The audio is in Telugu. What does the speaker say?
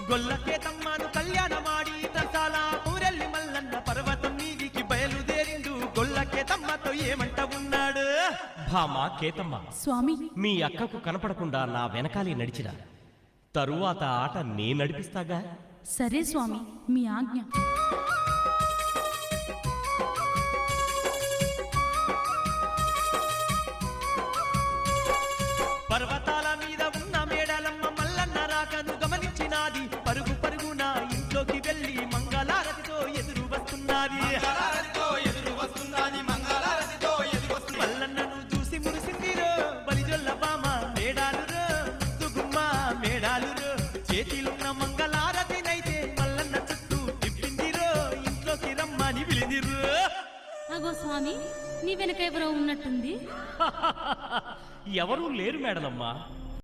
గొల్లకేతమ్మను కళ్యాణమాడి తసాల ఊరెల్లి మల్లన్న పర్వతం మీదికి బయలుదేరిండు. గొల్లకేతమ్మతో ఏమంట ఉన్నాడు? భామా కేతమ్మ, స్వామి, మీ అక్కకు కనపడకుండా నా వెనకాలే నడిచిరా. తరువాత ఆట నే నడిపిస్తాగా. సరే స్వామి, మీ ఆజ్ఞ. పర్వతాల మీద ఉన్న మేడలమ్మ మల్లన్న రాకను గమనించినాది. పరుగు పరుగున ఇంట్లోకి వెళ్లి మంగళారతితో ఎదురు వస్తున్నది. మల్లన్నను చూసి మురిసిందిరో బలిజొల్ల బామ మేడాలురో, ముద్దుగుమ్మ మేడాలురో. చేతిలున్న మంగళారతినైతే మల్లన్న చుట్టూ తిప్పిందిరో, ఇంట్లోకి రమ్మని పిలిదిరో. అగో స్వామి, నీ వెనక ఎవరో ఉన్నట్టుంది. ఎవరూ లేరు మేడలమ్మా.